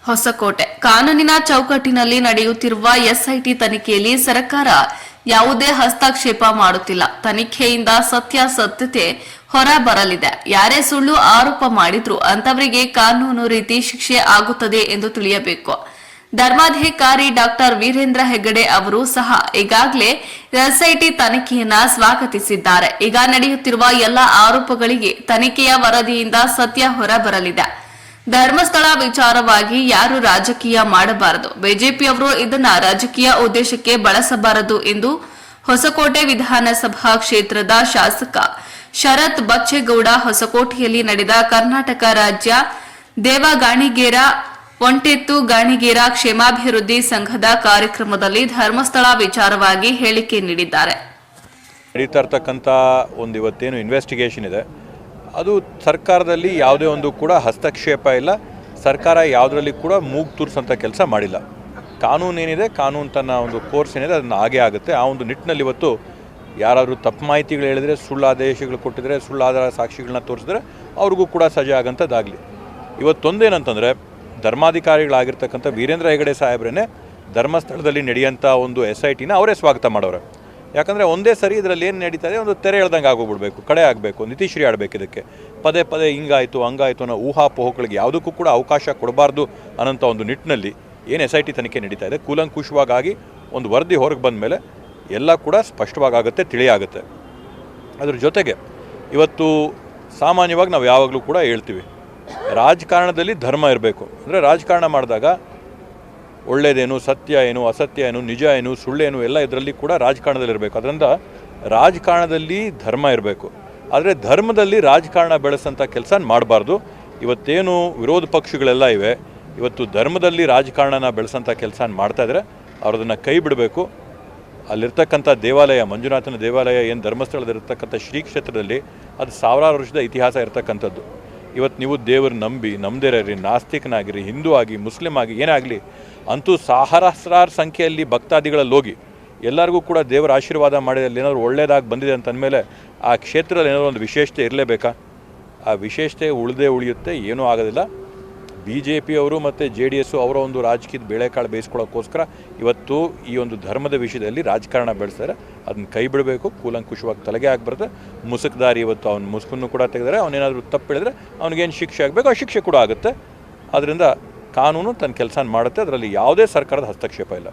ಹೊಸಕೋಟೆ ಕಾನೂನಿನ ಚೌಕಟ್ಟಿನಲ್ಲಿ ನಡೆಯುತ್ತಿರುವ ಎಸ್ಐಟಿ ತನಿಖೆಯಲ್ಲಿ ಸರ್ಕಾರ ಯಾವುದೇ ಹಸ್ತಕ್ಷೇಪ ಮಾಡುತ್ತಿಲ್ಲ. ತನಿಖೆಯಿಂದ ಸತ್ಯಾಸತ್ಯತೆ ಹೊರ ಬರಲಿದೆ. ಯಾರೇ ಸುಳ್ಳು ಆರೋಪ ಮಾಡಿದ್ರು ಅಂತವರಿಗೆ ಕಾನೂನು ರೀತಿ ಶಿಕ್ಷೆ ಆಗುತ್ತದೆ ಎಂದು ತಿಳಿಯಬೇಕು. ಧರ್ಮಾಧಿಕಾರಿ ಡಾಕ್ಟರ್ ವೀರೇಂದ್ರ ಹೆಗ್ಗಡೆ ಅವರು ಸಹ ಈಗಾಗಲೇ ಎಸ್ಐಟಿ ತನಿಖೆಯನ್ನ ಸ್ವಾಗತಿಸಿದ್ದಾರೆ. ಈಗ ನಡೆಯುತ್ತಿರುವ ಎಲ್ಲ ಆರೋಪಗಳಿಗೆ ತನಿಖೆಯ ವರದಿಯಿಂದ ಸತ್ಯ ಹೊರ ಬರಲಿದೆ. ಧರ್ಮಸ್ಥಳ ವಿಚಾರವಾಗಿ ಯಾರು ರಾಜಕೀಯ ಮಾಡಬಾರದು. ಬಿಜೆಪಿಯವರು ಇದನ್ನ ರಾಜಕೀಯ ಉದ್ದೇಶಕ್ಕೆ ಬಳಸಬಾರದು ಎಂದು ಹೊಸಕೋಟೆ ವಿಧಾನಸಭಾ ಕ್ಷೇತ್ರದ ಶಾಸಕ ಶರತ್ ಬಚ್ಚೇಗೌಡ ಹೊಸಕೋಟೆಯಲ್ಲಿ ನಡೆದ ಕರ್ನಾಟಕ ರಾಜ್ಯ ದೇವಗಾಣಿಗೇರ ಒಂಟೆತ್ತು ಗಾಣಿಗೇರ ಕ್ಷೇಮಾಭಿವೃದ್ಧಿ ಸಂಘದ ಕಾರ್ಯಕ್ರಮದಲ್ಲಿ ಧರ್ಮಸ್ಥಳ ವಿಚಾರವಾಗಿ ಹೇಳಿಕೆ ನೀಡಿದ್ದಾರೆ. ನಡೀತಾ ಇರ್ತಕ್ಕಂಥ ಒಂದು ಇವತ್ತೇನು ಇನ್ವೆಸ್ಟಿಗೇಷನ್ ಇದೆ, ಅದು ಸರ್ಕಾರದಲ್ಲಿ ಯಾವುದೇ ಒಂದು ಕೂಡ ಹಸ್ತಕ್ಷೇಪ ಇಲ್ಲ. ಸರ್ಕಾರ ಯಾವುದರಲ್ಲಿ ಕೂಡ ಮೂಗು ತೂರಿಸೋಂಥ ಕೆಲಸ ಮಾಡಿಲ್ಲ. ಕಾನೂನು ಏನಿದೆ, ಕಾನೂನು ತನ್ನ ಒಂದು ಕೋರ್ಸ್ ಏನಿದೆ ಅದನ್ನು ಹಾಗೇ ಆಗುತ್ತೆ. ಆ ಒಂದು ನಿಟ್ಟಿನಲ್ಲಿ ಇವತ್ತು ಯಾರಾದರೂ ತಪ್ಪು ಮಾಹಿತಿಗಳು ಹೇಳಿದರೆ, ಸುಳ್ಳು ಆದೇಶಗಳು ಕೊಟ್ಟಿದ್ರೆ, ಸುಳ್ಳು ಆಧಾರ ಸಾಕ್ಷಿಗಳನ್ನ ತೋರಿಸಿದ್ರೆ ಅವ್ರಿಗೂ ಕೂಡ ಸಜೆ ಆಗೋಂಥದ್ದಾಗಲಿ. ಇವತ್ತೊಂದೇನಂತಂದರೆ, ಧರ್ಮಾಧಿಕಾರಿಗಳಾಗಿರ್ತಕ್ಕಂಥ ವೀರೇಂದ್ರ ಹೆಗ್ಗಡೆ ಸಾಹೇಬ್ರೇ ಧರ್ಮಸ್ಥಳದಲ್ಲಿ ನಡೆಯೋಂಥ ಒಂದು SITನ ಅವರೇ ಸ್ವಾಗತ ಮಾಡೋರು. ಯಾಕಂದರೆ ಒಂದೇ ಸರಿ ಇದರಲ್ಲಿ ಏನು ನಡೀತಾ ಇದೆ, ಒಂದು ತೆರೆ ಎಳ್ದಂಗೆ ಆಗೋಗ್ಬಿಡ್ಬೇಕು, ಕಡೆ ಆಗಬೇಕು, ನಿತೀಶ್ರೀ ಆಡಬೇಕು. ಇದಕ್ಕೆ ಪದೇ ಪದೇ ಹಿಂಗಾಯಿತು ಹಂಗಾಯಿತು ಅನ್ನೋ ಊಹಾಪೋಹಗಳಿಗೆ ಯಾವುದಕ್ಕೂ ಕೂಡ ಅವಕಾಶ ಕೊಡಬಾರ್ದು ಅನ್ನೋಂಥ ಒಂದು ನಿಟ್ಟಿನಲ್ಲಿ ಏನು SIT ತನಿಖೆ ನಡೀತಾ ಇದೆ, ಕೂಲಂಕುಷವಾಗಿ ಒಂದು ವರದಿ ಹೊರಗೆ ಬಂದ ಮೇಲೆ ಎಲ್ಲ ಕೂಡ ಸ್ಪಷ್ಟವಾಗುತ್ತೆ, ತಿಳಿಯಾಗುತ್ತೆ. ಅದ್ರ ಜೊತೆಗೆ ಇವತ್ತು ಸಾಮಾನ್ಯವಾಗಿ ನಾವು ಯಾವಾಗಲೂ ಕೂಡ ಹೇಳ್ತೀವಿ, ರಾಜಕಾರಣದಲ್ಲಿ ಧರ್ಮ ಇರಬೇಕು. ಅಂದರೆ ರಾಜಕಾರಣ ಮಾಡಿದಾಗ ಒಳ್ಳೆಯದೇನು, ಸತ್ಯ ಏನು, ಅಸತ್ಯ ಏನು, ನಿಜ ಏನು, ಸುಳ್ಳೇನು ಎಲ್ಲ ಇದರಲ್ಲಿ ಕೂಡ ರಾಜಕಾರಣದಲ್ಲಿರಬೇಕು. ಅದರಿಂದ ರಾಜಕಾರಣದಲ್ಲಿ ಧರ್ಮ ಇರಬೇಕು. ಆದರೆ ಧರ್ಮದಲ್ಲಿ ರಾಜಕಾರಣ ಬೆಳೆಸೋಂಥ ಕೆಲಸ ಮಾಡಬಾರ್ದು. ಇವತ್ತೇನು ವಿರೋಧ ಪಕ್ಷಗಳೆಲ್ಲ ಇವೆ, ಇವತ್ತು ಧರ್ಮದಲ್ಲಿ ರಾಜಕಾರಣನ ಬೆಳೆಸೋಂಥ ಕೆಲಸ ಮಾಡ್ತಾಯಿದ್ರೆ ಅವ್ರದನ್ನು ಕೈ ಬಿಡಬೇಕು. ಅಲ್ಲಿರ್ತಕ್ಕಂಥ ದೇವಾಲಯ, ಮಂಜುನಾಥನ ದೇವಾಲಯ ಏನು ಧರ್ಮಸ್ಥಳದಲ್ಲಿರ್ತಕ್ಕಂಥ ಶ್ರೀ ಕ್ಷೇತ್ರದಲ್ಲಿ ಅದು ಸಾವಿರಾರು ವರ್ಷದ ಇತಿಹಾಸ ಇರತಕ್ಕಂಥದ್ದು. ಇವತ್ತು ನೀವು ದೇವರು ನಂಬದೇ ಇರಿ, ನಾಸ್ತಿಕನಾಗಿರಿ, ಹಿಂದೂ ಆಗಿ, ಮುಸ್ಲಿಂ ಆಗಿ, ಏನೇ ಆಗಲಿ, ಅಂತೂ ಸಹಸ್ರಾರು ಸಂಖ್ಯೆಯಲ್ಲಿ ಭಕ್ತಾದಿಗಳಲ್ಲಿ ಹೋಗಿ ಎಲ್ಲರಿಗೂ ಕೂಡ ದೇವರ ಆಶೀರ್ವಾದ ಮಾಡಿದಲ್ಲಿ ಏನಾದರೂ ಒಳ್ಳೆಯದಾಗಿ ಬಂದಿದೆ ಅಂತಂದಮೇಲೆ ಆ ಕ್ಷೇತ್ರದಲ್ಲಿ ಏನಾದರೂ ಒಂದು ವಿಶೇಷತೆ ಇರಲೇಬೇಕಾ? ಆ ವಿಶೇಷತೆ ಉಳಿಯುತ್ತೆ, ಏನೂ ಆಗೋದಿಲ್ಲ. BJPಯವರು ಮತ್ತು JDS ಅವರ ಒಂದು ರಾಜಕೀಯದ ಬೇಳೆಕಾಳು ಬೇಯಿಸ್ಕೊಳ್ಳೋಕ್ಕೋಸ್ಕರ ಇವತ್ತು ಈ ಒಂದು ಧರ್ಮದ ವಿಷಯದಲ್ಲಿ ರಾಜಕಾರಣ ಬೆಳೆಸ್ತಾರೆ. ಅದನ್ನು ಕೈ ಬಿಡಬೇಕು, ಕೂಲಂಕುಷವಾಗಿ ತಲೆಗೆ ಆಗಿಬರುತ್ತೆ. ಮುಸುಕ್ದಾರಿ ಇವತ್ತು ಅವ್ನ ಮುಸುಕನ್ನು ಕೂಡ ತೆಗೆದರೆ, ಅವನೇನಾದರೂ ತಪ್ಪು ಹೇಳಿದ್ರೆ ಅವ್ನಿಗೇನು ಶಿಕ್ಷೆ ಆಗಬೇಕು ಆ ಶಿಕ್ಷೆ ಕೂಡ ಆಗುತ್ತೆ. ಆದ್ದರಿಂದ ಕಾನೂನು ತನ್ನ ಕೆಲಸ ಮಾಡುತ್ತೆ. ಅದರಲ್ಲಿ ಯಾವುದೇ ಸರ್ಕಾರದ ಹಸ್ತಕ್ಷೇಪ ಇಲ್ಲ.